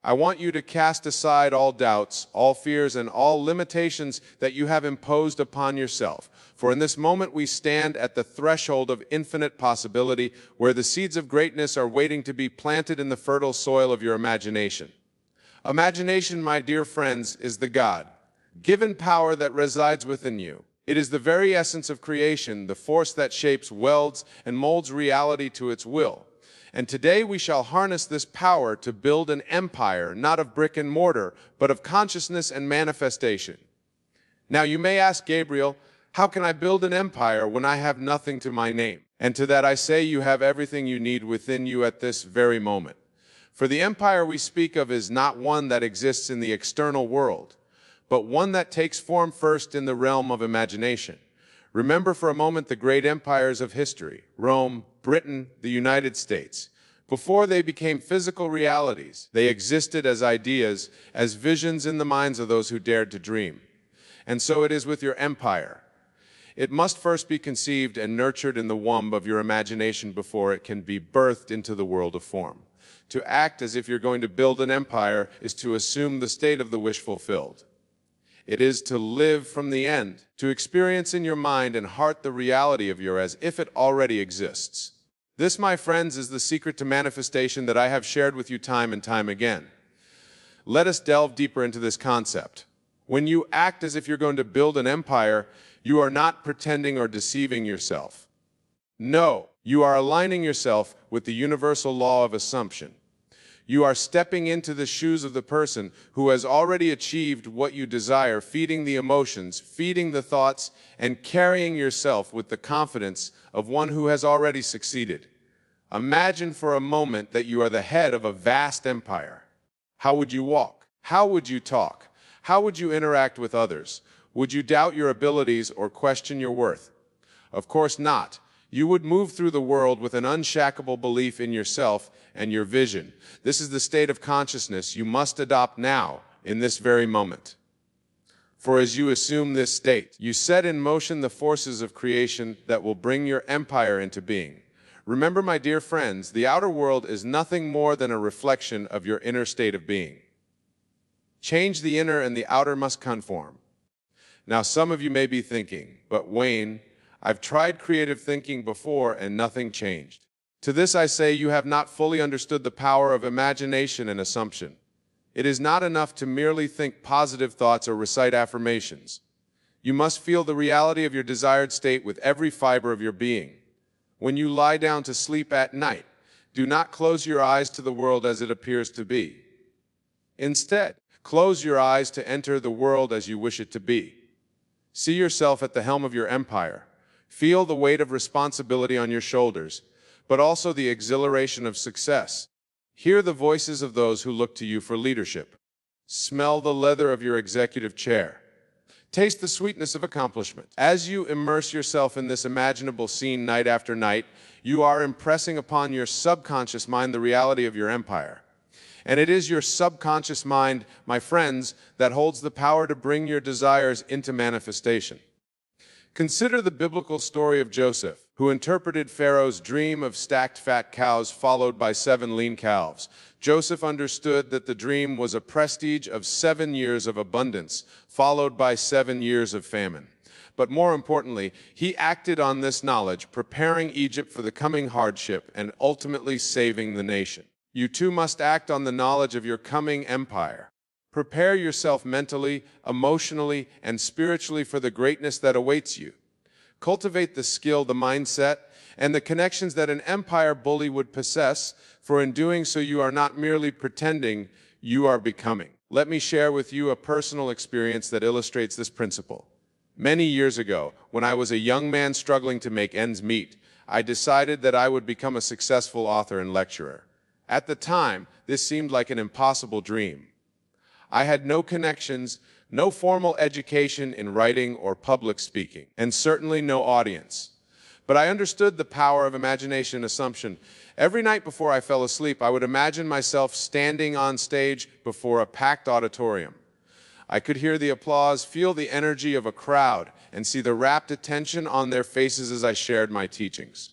I want you to cast aside all doubts, all fears, and all limitations that you have imposed upon yourself. For in this moment we stand at the threshold of infinite possibility, where the seeds of greatness are waiting to be planted in the fertile soil of your imagination. Imagination, my dear friends, is the God-given power that resides within you. It is the very essence of creation, the force that shapes, welds, and molds reality to its will. And today we shall harness this power to build an empire, not of brick and mortar, but of consciousness and manifestation. Now you may ask, Gabriel, how can I build an empire when I have nothing to my name? And to that I say, you have everything you need within you at this very moment. For the empire we speak of is not one that exists in the external world, but one that takes form first in the realm of imagination. Remember for a moment the great empires of history, Rome, Britain, the United States. Before they became physical realities, they existed as ideas, as visions in the minds of those who dared to dream. And so it is with your empire. It must first be conceived and nurtured in the womb of your imagination before it can be birthed into the world of form. To act as if you're going to build an empire is to assume the state of the wish fulfilled. It is to live from the end, to experience in your mind and heart the reality of your as if it already exists. This, my friends, is the secret to manifestation that I have shared with you time and time again. Let us delve deeper into this concept. When you act as if you're going to build an empire, you are not pretending or deceiving yourself. No, you are aligning yourself with the universal law of assumption. You are stepping into the shoes of the person who has already achieved what you desire, feeding the emotions, feeding the thoughts, and carrying yourself with the confidence of one who has already succeeded. Imagine for a moment that you are the head of a vast empire. How would you walk? How would you talk? How would you interact with others? Would you doubt your abilities or question your worth? Of course not. You would move through the world with an unshakable belief in yourself and your vision. This is the state of consciousness you must adopt now, in this very moment. For as you assume this state, you set in motion the forces of creation that will bring your empire into being. Remember, my dear friends, the outer world is nothing more than a reflection of your inner state of being. Change the inner and the outer must conform. Now, some of you may be thinking, but Wayne, I've tried creative thinking before and nothing changed. To this I say, you have not fully understood the power of imagination and assumption. It is not enough to merely think positive thoughts or recite affirmations. You must feel the reality of your desired state with every fiber of your being. When you lie down to sleep at night, do not close your eyes to the world as it appears to be. Instead, close your eyes to enter the world as you wish it to be. See yourself at the helm of your empire. Feel the weight of responsibility on your shoulders, but also the exhilaration of success. Hear the voices of those who look to you for leadership. Smell the leather of your executive chair. Taste the sweetness of accomplishment. As you immerse yourself in this imaginable scene night after night, you are impressing upon your subconscious mind the reality of your empire. And it is your subconscious mind, my friends, that holds the power to bring your desires into manifestation. Consider the biblical story of Joseph, who interpreted Pharaoh's dream of stacked fat cows followed by 7 lean calves. Joseph understood that the dream was a prestige of 7 years of abundance, followed by 7 years of famine. But more importantly, he acted on this knowledge, preparing Egypt for the coming hardship and ultimately saving the nation. You too must act on the knowledge of your coming empire. Prepare yourself mentally, emotionally, and spiritually for the greatness that awaits you. Cultivate the skill, the mindset, and the connections that an empire bully would possess, for in doing so you are not merely pretending, you are becoming. Let me share with you a personal experience that illustrates this principle. Many years ago, when I was a young man struggling to make ends meet, I decided that I would become a successful author and lecturer. At the time, this seemed like an impossible dream. I had no connections, no formal education in writing or public speaking, and certainly no audience. But I understood the power of imagination and assumption. Every night before I fell asleep, I would imagine myself standing on stage before a packed auditorium. I could hear the applause, feel the energy of a crowd, and see the rapt attention on their faces as I shared my teachings.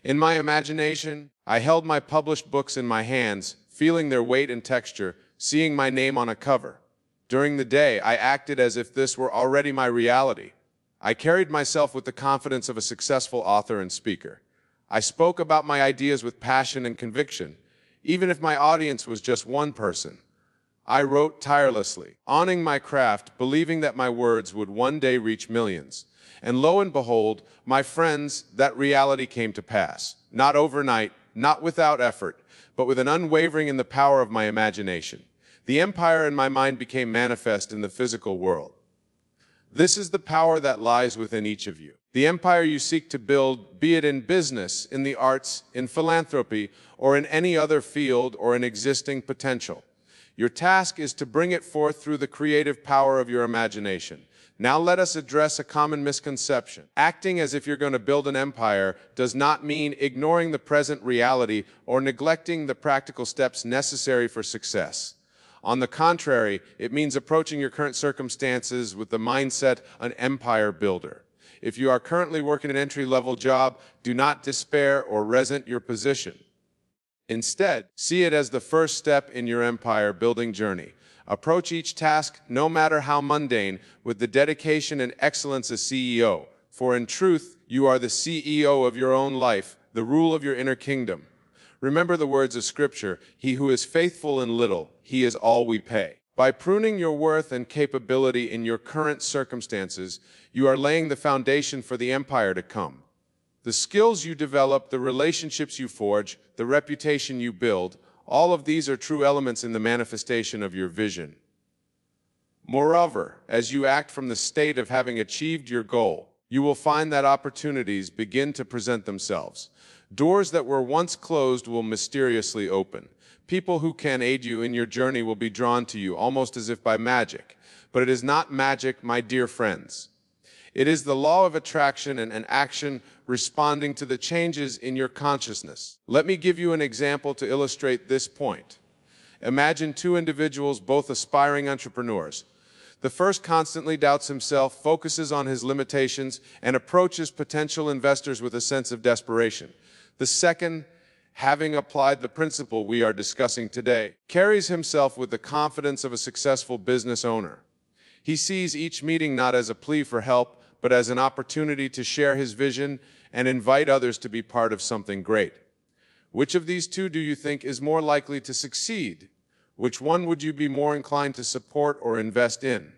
In my imagination, I held my published books in my hands, feeling their weight and texture, seeing my name on a cover. During the day, I acted as if this were already my reality. I carried myself with the confidence of a successful author and speaker. I spoke about my ideas with passion and conviction, even if my audience was just one person. I wrote tirelessly, owning my craft, believing that my words would one day reach millions. And lo and behold, my friends, that reality came to pass. Not overnight, not without effort, but with an unwavering in the power of my imagination. The empire in my mind became manifest in the physical world. This is the power that lies within each of you. The empire you seek to build, be it in business, in the arts, in philanthropy, or in any other field or in existing potential. Your task is to bring it forth through the creative power of your imagination. Now let us address a common misconception. Acting as if you're going to build an empire does not mean ignoring the present reality or neglecting the practical steps necessary for success. On the contrary, it means approaching your current circumstances with the mindset an empire builder. If you are currently working an entry-level job, do not despair or resent your position. Instead, see it as the first step in your empire-building journey. Approach each task, no matter how mundane, with the dedication and excellence as CEO. For in truth, you are the CEO of your own life, the rule of your inner kingdom. Remember the words of Scripture, "He who is faithful in little, he is all we pay." By pruning your worth and capability in your current circumstances, you are laying the foundation for the empire to come. The skills you develop, the relationships you forge, the reputation you build, all of these are true elements in the manifestation of your vision. Moreover, as you act from the state of having achieved your goal, you will find that opportunities begin to present themselves. Doors that were once closed will mysteriously open. People who can aid you in your journey will be drawn to you, almost as if by magic. But it is not magic, my dear friends. It is the law of attraction and an action responding to the changes in your consciousness. Let me give you an example to illustrate this point. Imagine two individuals, both aspiring entrepreneurs. The first constantly doubts himself, focuses on his limitations, and approaches potential investors with a sense of desperation. The second, having applied the principle we are discussing today, carries himself with the confidence of a successful business owner. He sees each meeting not as a plea for help, but as an opportunity to share his vision and invite others to be part of something great. Which of these two do you think is more likely to succeed? Which one would you be more inclined to support or invest in?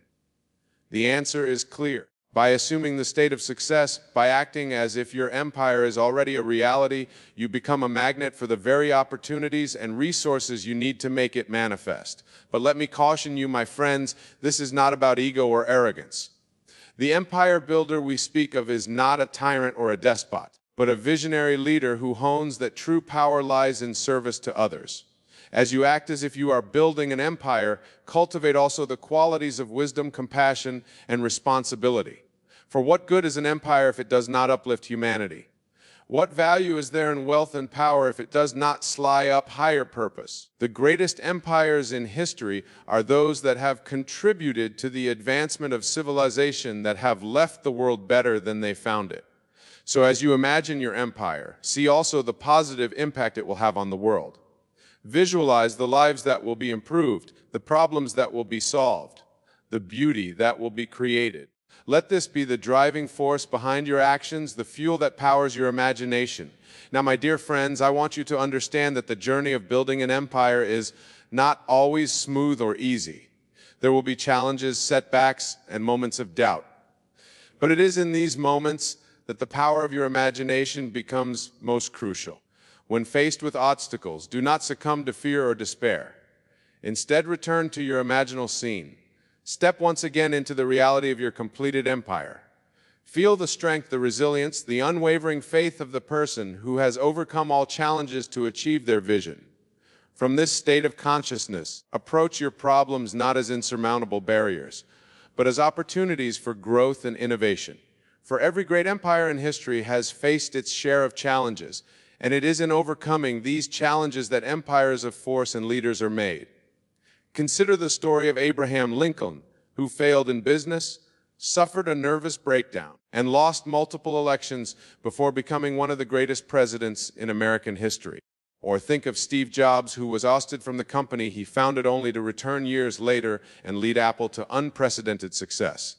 The answer is clear. By assuming the state of success, by acting as if your empire is already a reality, you become a magnet for the very opportunities and resources you need to make it manifest. But let me caution you, my friends, this is not about ego or arrogance. The empire builder we speak of is not a tyrant or a despot, but a visionary leader who hones that true power lies in service to others. As you act as if you are building an empire, cultivate also the qualities of wisdom, compassion, and responsibility. For what good is an empire if it does not uplift humanity? What value is there in wealth and power if it does not sly up higher purpose? The greatest empires in history are those that have contributed to the advancement of civilization, that have left the world better than they found it. So as you imagine your empire, see also the positive impact it will have on the world. Visualize the lives that will be improved, the problems that will be solved, the beauty that will be created. Let this be the driving force behind your actions, the fuel that powers your imagination. Now, my dear friends, I want you to understand that the journey of building an empire is not always smooth or easy. There will be challenges, setbacks, and moments of doubt. But it is in these moments that the power of your imagination becomes most crucial. When faced with obstacles, do not succumb to fear or despair. Instead, return to your imaginal scene. Step once again into the reality of your completed empire. Feel the strength, the resilience, the unwavering faith of the person who has overcome all challenges to achieve their vision. From this state of consciousness, approach your problems not as insurmountable barriers, but as opportunities for growth and innovation. For every great empire in history has faced its share of challenges, and it is in overcoming these challenges that empires of force and leaders are made. Consider the story of Abraham Lincoln, who failed in business, suffered a nervous breakdown, and lost multiple elections before becoming one of the greatest presidents in American history. Or think of Steve Jobs, who was ousted from the company he founded only to return years later and lead Apple to unprecedented success.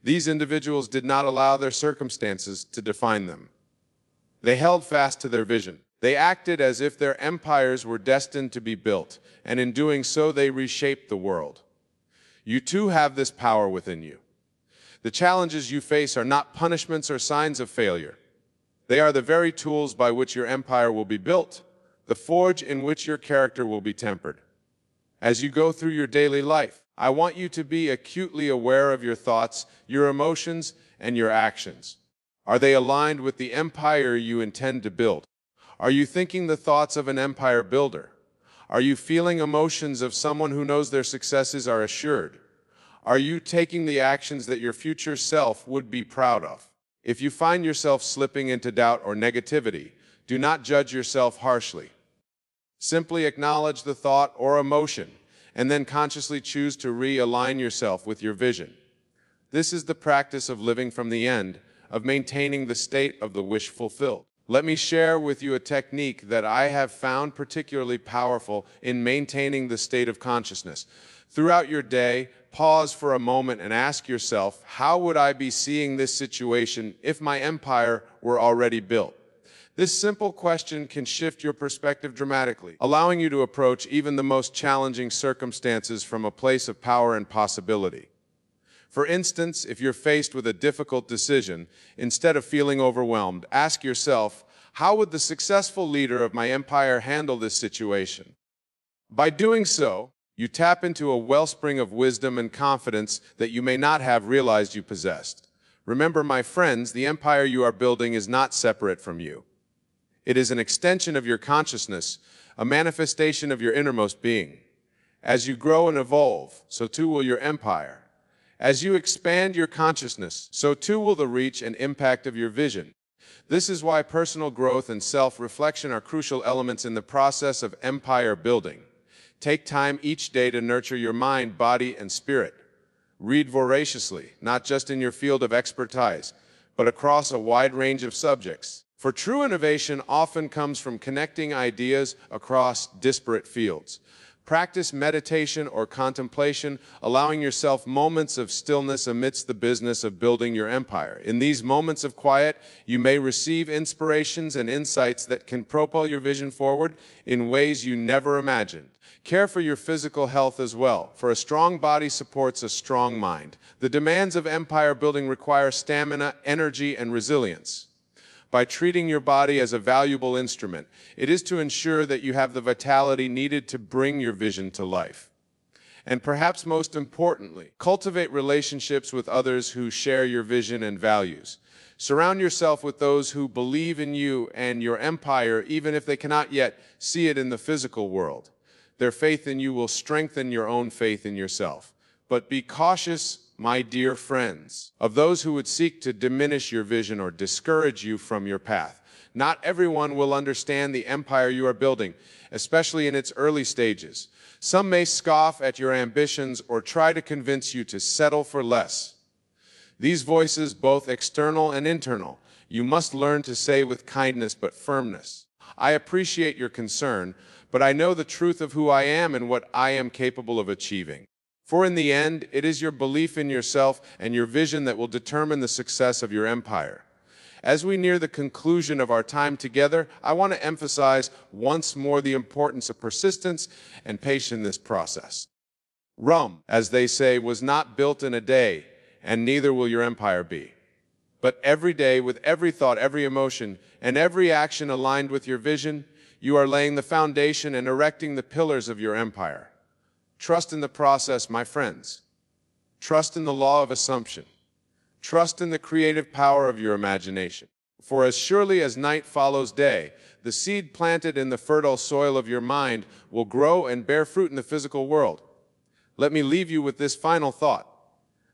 These individuals did not allow their circumstances to define them. They held fast to their vision. They acted as if their empires were destined to be built, and in doing so, they reshaped the world. You too have this power within you. The challenges you face are not punishments or signs of failure. They are the very tools by which your empire will be built, the forge in which your character will be tempered. As you go through your daily life, I want you to be acutely aware of your thoughts, your emotions, and your actions. Are they aligned with the empire you intend to build? Are you thinking the thoughts of an empire builder? Are you feeling emotions of someone who knows their successes are assured? Are you taking the actions that your future self would be proud of? If you find yourself slipping into doubt or negativity, do not judge yourself harshly. Simply acknowledge the thought or emotion, and then consciously choose to realign yourself with your vision. This is the practice of living from the end, of maintaining the state of the wish fulfilled. Let me share with you a technique that I have found particularly powerful in maintaining the state of consciousness. Throughout your day, pause for a moment and ask yourself, how would I be seeing this situation if my empire were already built? This simple question can shift your perspective dramatically, allowing you to approach even the most challenging circumstances from a place of power and possibility. For instance, if you're faced with a difficult decision, instead of feeling overwhelmed, ask yourself, how would the successful leader of my empire handle this situation? By doing so, you tap into a wellspring of wisdom and confidence that you may not have realized you possessed. Remember, my friends, the empire you are building is not separate from you. It is an extension of your consciousness, a manifestation of your innermost being. As you grow and evolve, so too will your empire. As you expand your consciousness, so too will the reach and impact of your vision. This is why personal growth and self-reflection are crucial elements in the process of empire building. Take time each day to nurture your mind, body, and spirit. Read voraciously, not just in your field of expertise, but across a wide range of subjects. For true innovation often comes from connecting ideas across disparate fields. Practice meditation or contemplation, allowing yourself moments of stillness amidst the business of building your empire. In these moments of quiet, you may receive inspirations and insights that can propel your vision forward in ways you never imagined. Care for your physical health as well, for a strong body supports a strong mind. The demands of empire building require stamina, energy, and resilience. By treating your body as a valuable instrument, it is to ensure that you have the vitality needed to bring your vision to life. And perhaps most importantly, cultivate relationships with others who share your vision and values. Surround yourself with those who believe in you and your empire, even if they cannot yet see it in the physical world. Their faith in you will strengthen your own faith in yourself. But be cautious, my dear friends, of those who would seek to diminish your vision or discourage you from your path. Not everyone will understand the empire you are building, especially in its early stages. Some may scoff at your ambitions or try to convince you to settle for less. These voices, both external and internal, you must learn to say with kindness but firmness. I appreciate your concern, but I know the truth of who I am and what I am capable of achieving. For in the end, it is your belief in yourself and your vision that will determine the success of your empire. As we near the conclusion of our time together, I want to emphasize once more the importance of persistence and patience in this process. Rome, as they say, was not built in a day, and neither will your empire be. But every day, with every thought, every emotion, and every action aligned with your vision, you are laying the foundation and erecting the pillars of your empire. Trust in the process, my friends. Trust in the law of assumption. Trust in the creative power of your imagination. For as surely as night follows day, the seed planted in the fertile soil of your mind will grow and bear fruit in the physical world. Let me leave you with this final thought.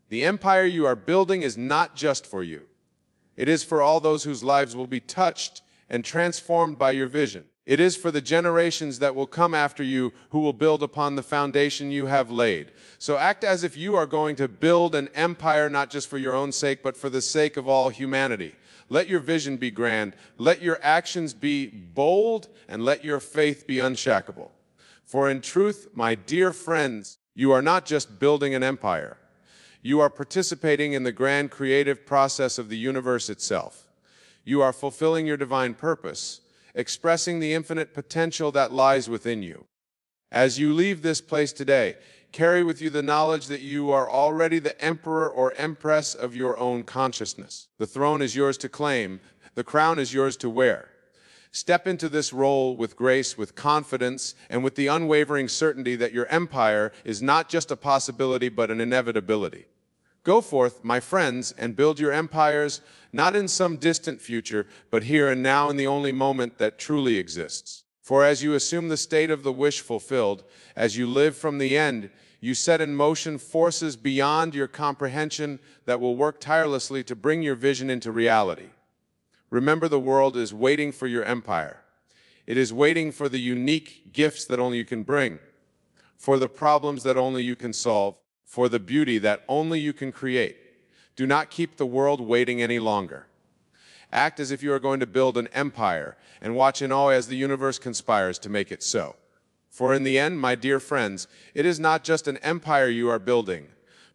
The empire you are building is not just for you. It is for all those whose lives will be touched and transformed by your vision. It is for the generations that will come after you who will build upon the foundation you have laid. So act as if you are going to build an empire not just for your own sake, but for the sake of all humanity. Let your vision be grand, let your actions be bold, and let your faith be unshakable. For in truth, my dear friends, you are not just building an empire. You are participating in the grand creative process of the universe itself. You are fulfilling your divine purpose, expressing the infinite potential that lies within you. As you leave this place today, carry with you the knowledge that you are already the emperor or empress of your own consciousness. The throne is yours to claim, the crown is yours to wear. Step into this role with grace, with confidence, and with the unwavering certainty that your empire is not just a possibility but an inevitability. Go forth, my friends, and build your empires, not in some distant future, but here and now in the only moment that truly exists. For as you assume the state of the wish fulfilled, as you live from the end, you set in motion forces beyond your comprehension that will work tirelessly to bring your vision into reality. Remember, the world is waiting for your empire. It is waiting for the unique gifts that only you can bring, for the problems that only you can solve, for the beauty that only you can create. Do not keep the world waiting any longer. Act as if you are going to build an empire, and watch in awe as the universe conspires to make it so. For in the end, my dear friends, it is not just an empire you are building,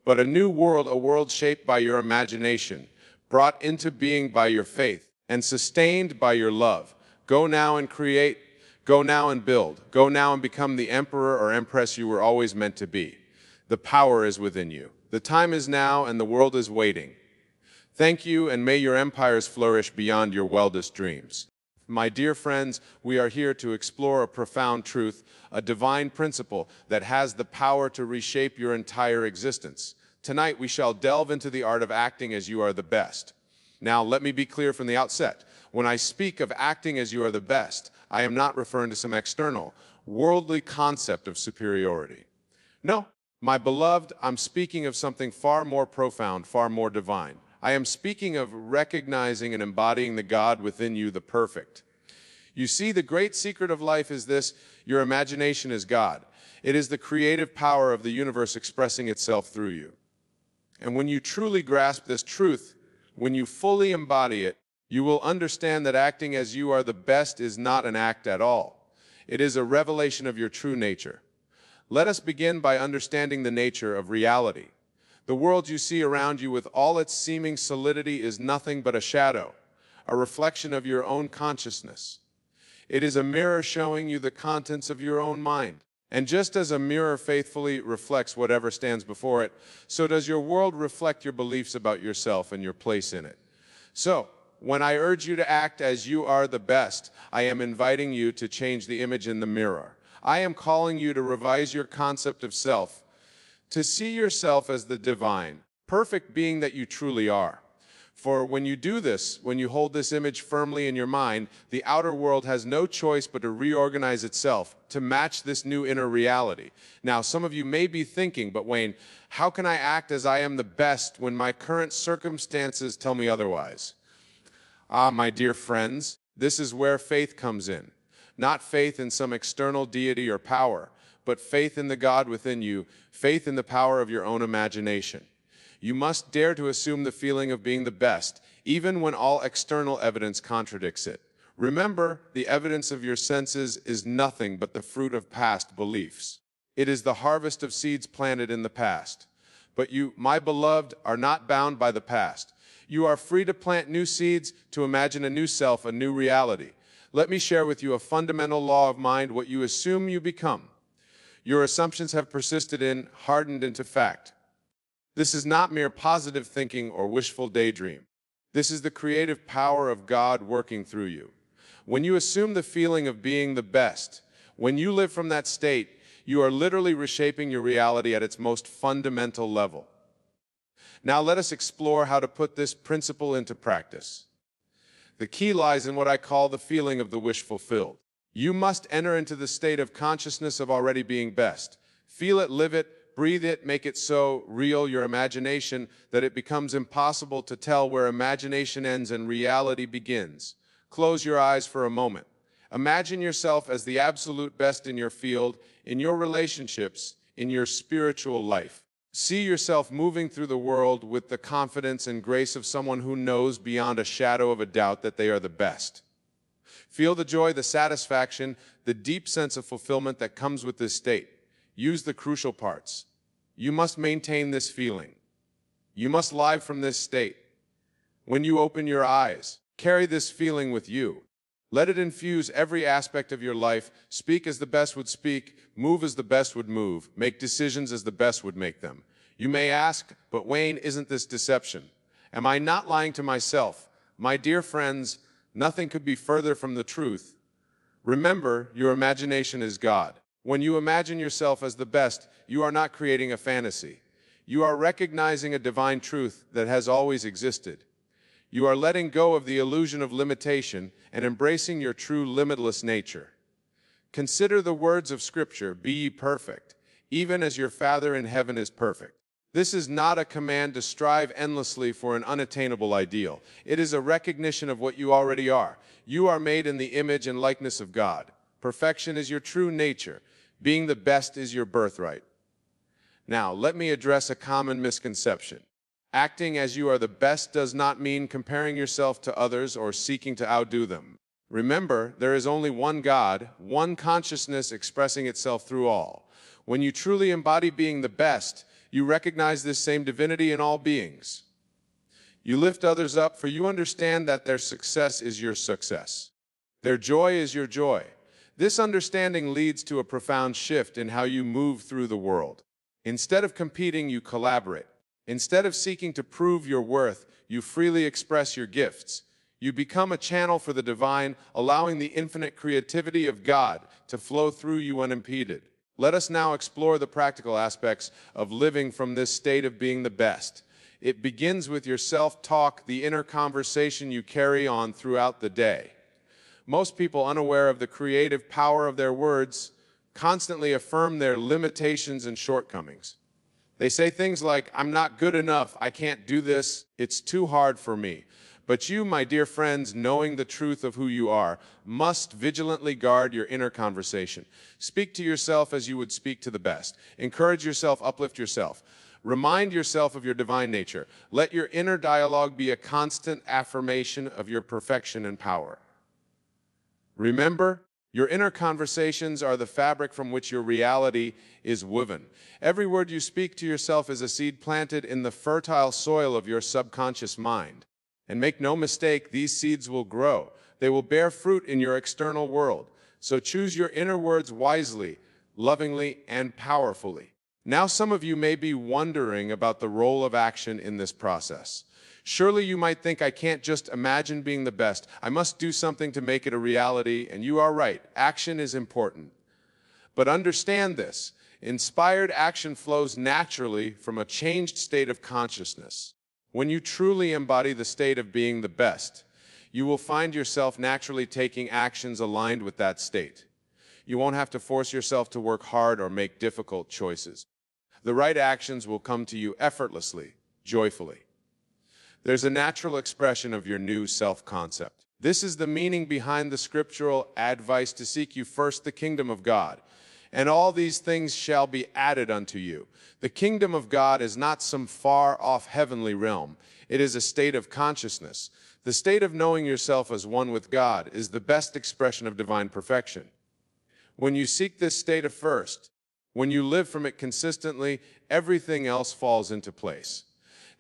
but a new world, a world shaped by your imagination, brought into being by your faith, and sustained by your love. Go now and create, go now and build, go now and become the emperor or empress you were always meant to be. The power is within you. The time is now, and the world is waiting. Thank you, and may your empires flourish beyond your wildest dreams. My dear friends, we are here to explore a profound truth, a divine principle that has the power to reshape your entire existence. Tonight, we shall delve into the art of acting as you are the best. Now, let me be clear from the outset. When I speak of acting as you are the best, I am not referring to some external, worldly concept of superiority. No, my beloved, I'm speaking of something far more profound, far more divine. I am speaking of recognizing and embodying the God within you, the perfect. You see, the great secret of life is this: your imagination is God. It is the creative power of the universe expressing itself through you. And when you truly grasp this truth, when you fully embody it, you will understand that acting as you are the best is not an act at all. It is a revelation of your true nature. Let us begin by understanding the nature of reality. The world you see around you with all its seeming solidity is nothing but a shadow, a reflection of your own consciousness. It is a mirror showing you the contents of your own mind. And just as a mirror faithfully reflects whatever stands before it, so does your world reflect your beliefs about yourself and your place in it. So, when I urge you to act as you are the best, I am inviting you to change the image in the mirror. I am calling you to revise your concept of self, to see yourself as the divine, perfect being that you truly are. For when you do this, when you hold this image firmly in your mind, the outer world has no choice but to reorganize itself to match this new inner reality. Now, some of you may be thinking, but Wayne, how can I act as I am the best when my current circumstances tell me otherwise? Ah, my dear friends, this is where faith comes in. Not faith in some external deity or power, but faith in the God within you, faith in the power of your own imagination. You must dare to assume the feeling of being the best, even when all external evidence contradicts it. Remember, the evidence of your senses is nothing but the fruit of past beliefs. It is the harvest of seeds planted in the past. But you, my beloved, are not bound by the past. You are free to plant new seeds, to imagine a new self, a new reality. Let me share with you a fundamental law of mind: what you assume you become. Your assumptions have persisted in, hardened into fact. This is not mere positive thinking or wishful daydream. This is the creative power of God working through you. When you assume the feeling of being the best, when you live from that state, you are literally reshaping your reality at its most fundamental level. Now let us explore how to put this principle into practice. The key lies in what I call the feeling of the wish fulfilled. You must enter into the state of consciousness of already being best. Feel it, live it, breathe it, make it so real, your imagination, that it becomes impossible to tell where imagination ends and reality begins. Close your eyes for a moment. Imagine yourself as the absolute best in your field, in your relationships, in your spiritual life. See yourself moving through the world with the confidence and grace of someone who knows beyond a shadow of a doubt that they are the best. Feel the joy, the satisfaction, the deep sense of fulfillment that comes with this state. Use the crucial parts. You must maintain this feeling. You must live from this state. When you open your eyes, carry this feeling with you. Let it infuse every aspect of your life. Speak as the best would speak, move as the best would move, make decisions as the best would make them. You may ask, but Wayne, isn't this deception? Am I not lying to myself? My dear friends, nothing could be further from the truth. Remember, your imagination is God. When you imagine yourself as the best, you are not creating a fantasy. You are recognizing a divine truth that has always existed. You are letting go of the illusion of limitation and embracing your true limitless nature. Consider the words of Scripture, "Be ye perfect, even as your Father in heaven is perfect." This is not a command to strive endlessly for an unattainable ideal. It is a recognition of what you already are. You are made in the image and likeness of God. Perfection is your true nature. Being the best is your birthright. Now, let me address a common misconception. Acting as you are the best does not mean comparing yourself to others or seeking to outdo them. Remember, there is only one God, one consciousness expressing itself through all. When you truly embody being the best, you recognize this same divinity in all beings. You lift others up, for you understand that their success is your success. Their joy is your joy. This understanding leads to a profound shift in how you move through the world. Instead of competing, you collaborate. Instead of seeking to prove your worth, you freely express your gifts. You become a channel for the divine, allowing the infinite creativity of God to flow through you unimpeded. Let us now explore the practical aspects of living from this state of being the best. It begins with your self-talk, the inner conversation you carry on throughout the day. Most people, unaware of the creative power of their words, constantly affirm their limitations and shortcomings. They say things like, "I'm not good enough, I can't do this, it's too hard for me." But you, my dear friends, knowing the truth of who you are, must vigilantly guard your inner conversation. Speak to yourself as you would speak to the best. Encourage yourself, uplift yourself. Remind yourself of your divine nature. Let your inner dialogue be a constant affirmation of your perfection and power. Remember, your inner conversations are the fabric from which your reality is woven. Every word you speak to yourself is a seed planted in the fertile soil of your subconscious mind. And make no mistake, these seeds will grow. They will bear fruit in your external world. So choose your inner words wisely, lovingly, and powerfully. Now, some of you may be wondering about the role of action in this process. Surely you might think, "I can't just imagine being the best. I must do something to make it a reality." And you are right. Action is important. But understand this. Inspired action flows naturally from a changed state of consciousness. When you truly embody the state of being the best, you will find yourself naturally taking actions aligned with that state. You won't have to force yourself to work hard or make difficult choices. The right actions will come to you effortlessly, joyfully. There's a natural expression of your new self-concept. This is the meaning behind the scriptural advice to seek you first the kingdom of God, and all these things shall be added unto you. The kingdom of God is not some far-off heavenly realm. It is a state of consciousness. The state of knowing yourself as one with God is the best expression of divine perfection. When you seek this state of first, when you live from it consistently, everything else falls into place.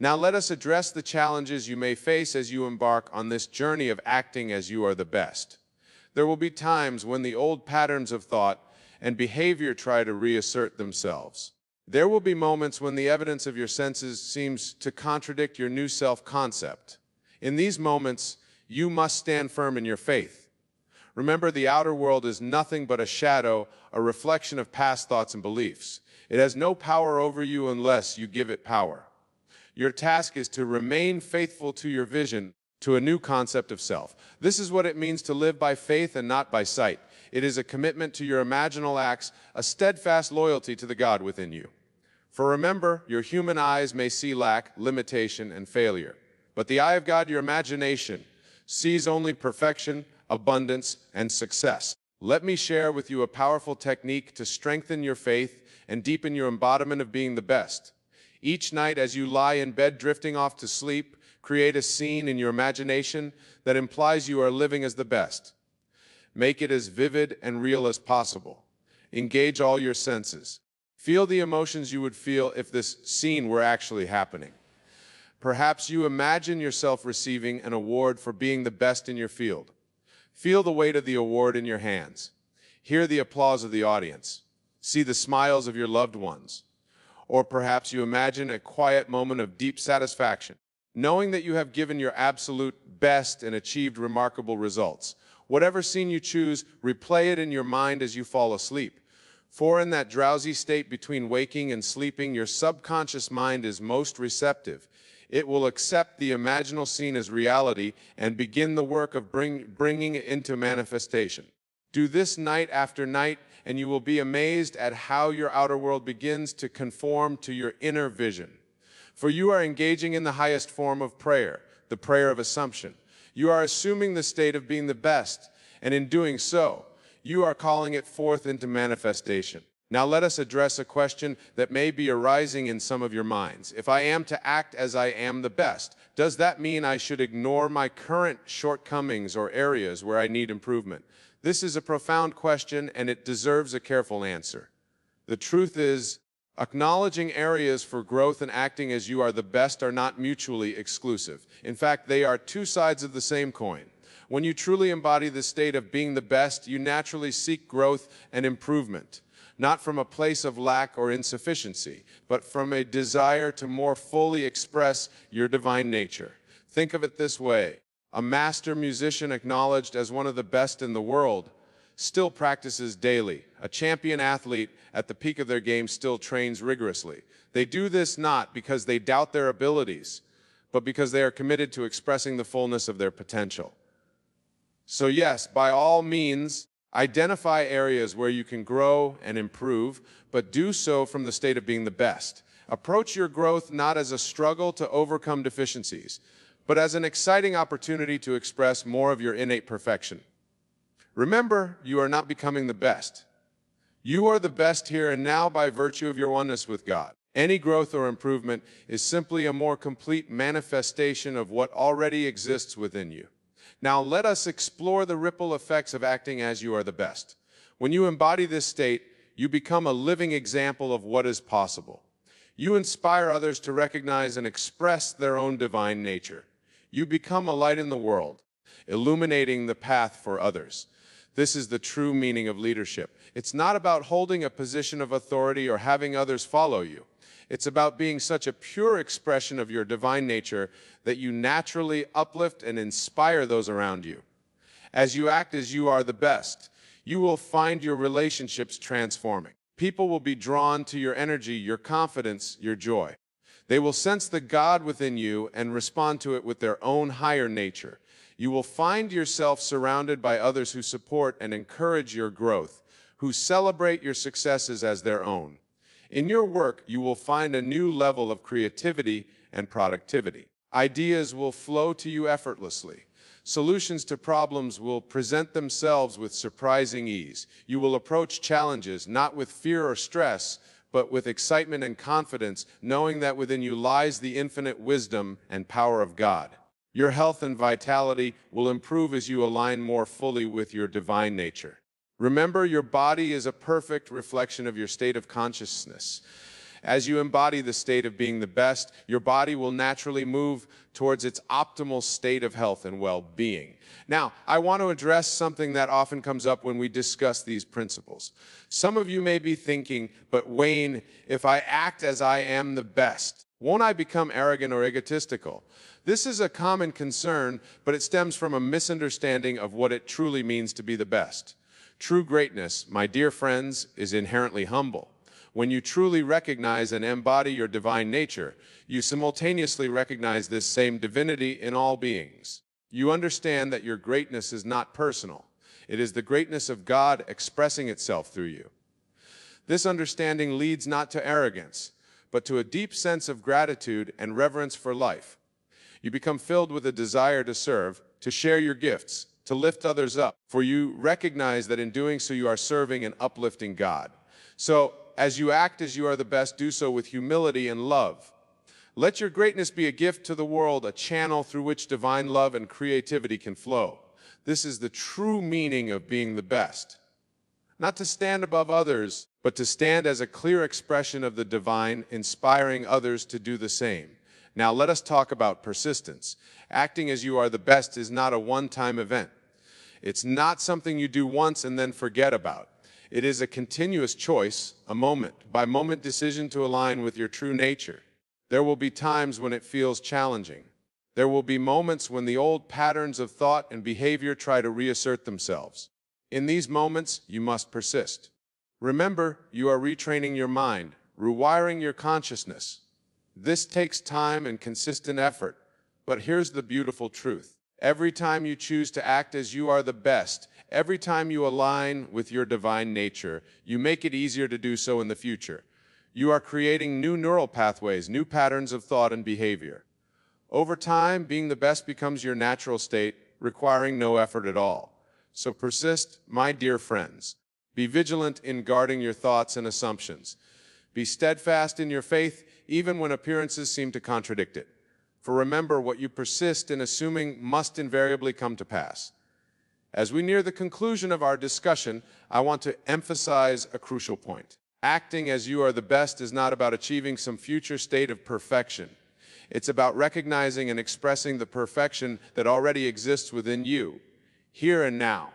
Now let us address the challenges you may face as you embark on this journey of acting as you are the best. There will be times when the old patterns of thought and behavior try to reassert themselves. There will be moments when the evidence of your senses seems to contradict your new self-concept. In these moments, you must stand firm in your faith. Remember, the outer world is nothing but a shadow, a reflection of past thoughts and beliefs. It has no power over you unless you give it power. Your task is to remain faithful to your vision, to a new concept of self. This is what it means to live by faith and not by sight. It is a commitment to your imaginal acts, a steadfast loyalty to the God within you. For remember, your human eyes may see lack, limitation, and failure. But the eye of God, your imagination, sees only perfection, abundance, and success. Let me share with you a powerful technique to strengthen your faith and deepen your embodiment of being the best. Each night as you lie in bed drifting off to sleep, create a scene in your imagination that implies you are living as the best. Make it as vivid and real as possible. Engage all your senses. Feel the emotions you would feel if this scene were actually happening. Perhaps you imagine yourself receiving an award for being the best in your field. Feel the weight of the award in your hands. Hear the applause of the audience. See the smiles of your loved ones. Or perhaps you imagine a quiet moment of deep satisfaction, knowing that you have given your absolute best and achieved remarkable results. Whatever scene you choose, replay it in your mind as you fall asleep. For in that drowsy state between waking and sleeping, your subconscious mind is most receptive. It will accept the imaginal scene as reality and begin the work of bringing it into manifestation. Do this night after night, and you will be amazed at how your outer world begins to conform to your inner vision. For you are engaging in the highest form of prayer, the prayer of assumption. You are assuming the state of being the best, and in doing so, you are calling it forth into manifestation. Now let us address a question that may be arising in some of your minds. If I am to act as I am the best, does that mean I should ignore my current shortcomings or areas where I need improvement? This is a profound question, and it deserves a careful answer. The truth is, acknowledging areas for growth and acting as you are the best are not mutually exclusive. In fact, they are two sides of the same coin. When you truly embody the state of being the best, you naturally seek growth and improvement, not from a place of lack or insufficiency, but from a desire to more fully express your divine nature. Think of it this way. A master musician acknowledged as one of the best in the world still practices daily. A champion athlete at the peak of their game still trains rigorously. They do this not because they doubt their abilities, but because they are committed to expressing the fullness of their potential. So yes, by all means, identify areas where you can grow and improve, but do so from the state of being the best. Approach your growth not as a struggle to overcome deficiencies, but as an exciting opportunity to express more of your innate perfection. Remember, you are not becoming the best. You are the best here and now by virtue of your oneness with God. Any growth or improvement is simply a more complete manifestation of what already exists within you. Now let us explore the ripple effects of acting as you are the best. When you embody this state, you become a living example of what is possible. You inspire others to recognize and express their own divine nature. You become a light in the world, illuminating the path for others. This is the true meaning of leadership. It's not about holding a position of authority or having others follow you. It's about being such a pure expression of your divine nature that you naturally uplift and inspire those around you. As you act as you are the best, you will find your relationships transforming. People will be drawn to your energy, your confidence, your joy. They will sense the God within you and respond to it with their own higher nature. You will find yourself surrounded by others who support and encourage your growth, who celebrate your successes as their own. In your work, you will find a new level of creativity and productivity. Ideas will flow to you effortlessly. Solutions to problems will present themselves with surprising ease. You will approach challenges not with fear or stress, but with excitement and confidence, knowing that within you lies the infinite wisdom and power of God. Your health and vitality will improve as you align more fully with your divine nature. Remember, your body is a perfect reflection of your state of consciousness. As you embody the state of being the best, your body will naturally move towards its optimal state of health and well-being. Now, I want to address something that often comes up when we discuss these principles. Some of you may be thinking, but Wayne, if I act as I am the best, won't I become arrogant or egotistical? This is a common concern, but it stems from a misunderstanding of what it truly means to be the best. True greatness, my dear friends, is inherently humble. When you truly recognize and embody your divine nature, you simultaneously recognize this same divinity in all beings. You understand that your greatness is not personal. It is the greatness of God expressing itself through you. This understanding leads not to arrogance, but to a deep sense of gratitude and reverence for life. You become filled with a desire to serve, to share your gifts, to lift others up, for you recognize that in doing so you are serving and uplifting God. So, as you act as you are the best, do so with humility and love. Let your greatness be a gift to the world, a channel through which divine love and creativity can flow. This is the true meaning of being the best. Not to stand above others, but to stand as a clear expression of the divine, inspiring others to do the same. Now let us talk about persistence. Acting as you are the best is not a one-time event. It's not something you do once and then forget about. It is a continuous choice, a moment-by-moment decision to align with your true nature. There will be times when it feels challenging. There will be moments when the old patterns of thought and behavior try to reassert themselves. In these moments, you must persist. Remember, you are retraining your mind, rewiring your consciousness. This takes time and consistent effort, but here's the beautiful truth. Every time you choose to act as you are the best, every time you align with your divine nature, you make it easier to do so in the future. You are creating new neural pathways, new patterns of thought and behavior. Over time, being the best becomes your natural state, requiring no effort at all. So persist, my dear friends. Be vigilant in guarding your thoughts and assumptions. Be steadfast in your faith, even when appearances seem to contradict it. For remember, what you persist in assuming must invariably come to pass. As we near the conclusion of our discussion, I want to emphasize a crucial point. Acting as you are the best is not about achieving some future state of perfection. It's about recognizing and expressing the perfection that already exists within you, here and now.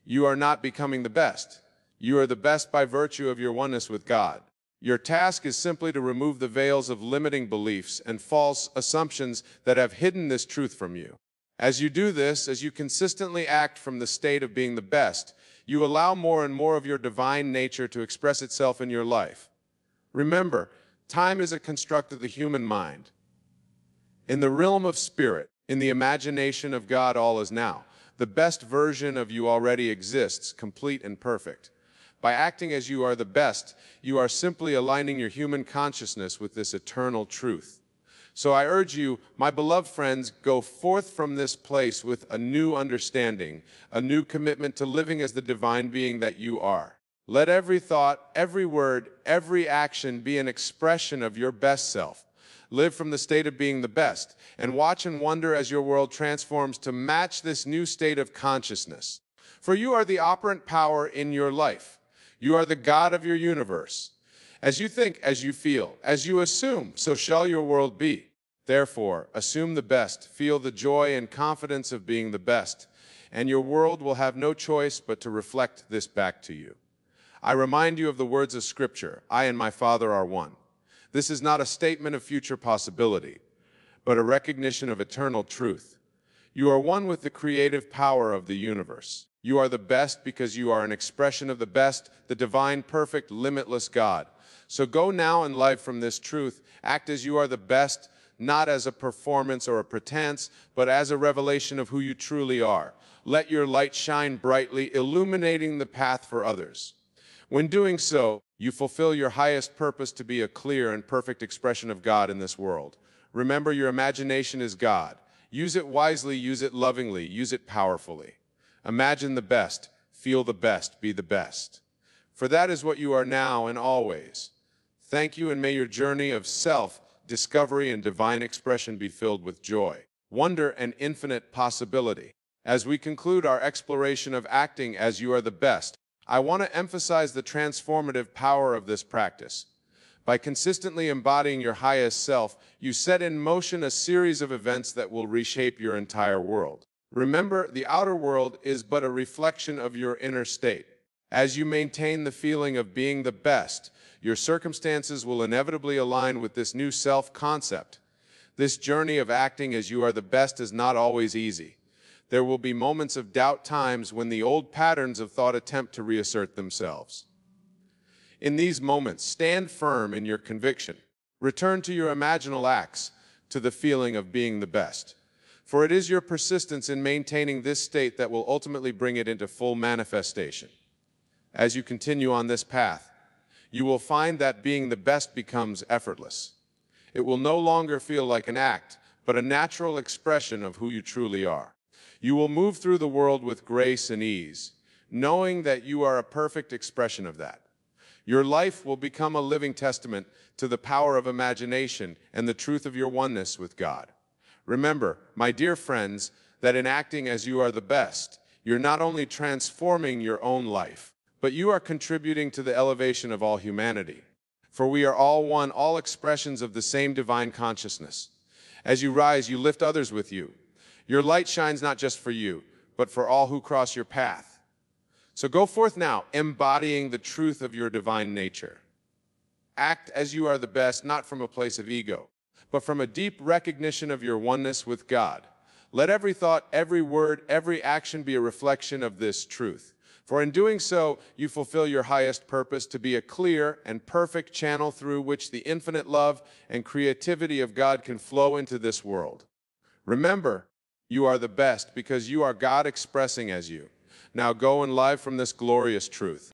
You are not becoming the best. You are the best by virtue of your oneness with God. Your task is simply to remove the veils of limiting beliefs and false assumptions that have hidden this truth from you. As you do this, as you consistently act from the state of being the best, you allow more and more of your divine nature to express itself in your life. Remember, time is a construct of the human mind. In the realm of spirit, in the imagination of God, all is now. The best version of you already exists, complete and perfect. By acting as you are the best, you are simply aligning your human consciousness with this eternal truth. So I urge you, my beloved friends, go forth from this place with a new understanding, a new commitment to living as the divine being that you are. Let every thought, every word, every action be an expression of your best self. Live from the state of being the best, and watch and wonder as your world transforms to match this new state of consciousness. For you are the operant power in your life. You are the God of your universe. As you think, as you feel, as you assume, so shall your world be. Therefore, assume the best, feel the joy and confidence of being the best, and your world will have no choice but to reflect this back to you. I remind you of the words of Scripture, I and my Father are one. This is not a statement of future possibility, but a recognition of eternal truth. You are one with the creative power of the universe. You are the best because you are an expression of the best, the divine, perfect, limitless God. So go now in life from this truth. Act as you are the best, not as a performance or a pretense, but as a revelation of who you truly are. Let your light shine brightly, illuminating the path for others. When doing so, you fulfill your highest purpose to be a clear and perfect expression of God in this world. Remember, your imagination is God. Use it wisely, use it lovingly, use it powerfully. Imagine the best, feel the best, be the best. For that is what you are now and always. Thank you, and may your journey of self-discovery and divine expression be filled with joy, wonder, and infinite possibility. As we conclude our exploration of acting as you are the best, I want to emphasize the transformative power of this practice. By consistently embodying your highest self, you set in motion a series of events that will reshape your entire world. Remember, the outer world is but a reflection of your inner state. As you maintain the feeling of being the best, your circumstances will inevitably align with this new self-concept. This journey of acting as you are the best is not always easy. There will be moments of doubt, times when the old patterns of thought attempt to reassert themselves. In these moments, stand firm in your conviction. Return to your imaginal acts, to the feeling of being the best. For it is your persistence in maintaining this state that will ultimately bring it into full manifestation. As you continue on this path, you will find that being the best becomes effortless. It will no longer feel like an act, but a natural expression of who you truly are. You will move through the world with grace and ease, knowing that you are a perfect expression of that. Your life will become a living testament to the power of imagination and the truth of your oneness with God. Remember, my dear friends, that in acting as you are the best, you're not only transforming your own life, but you are contributing to the elevation of all humanity. For we are all one, all expressions of the same divine consciousness. As you rise, you lift others with you. Your light shines not just for you, but for all who cross your path. So go forth now, embodying the truth of your divine nature. Act as you are the best, not from a place of ego, but from a deep recognition of your oneness with God. Let every thought, every word, every action be a reflection of this truth. For in doing so, you fulfill your highest purpose to be a clear and perfect channel through which the infinite love and creativity of God can flow into this world. Remember, you are the best because you are God expressing as you. Now go and live from this glorious truth.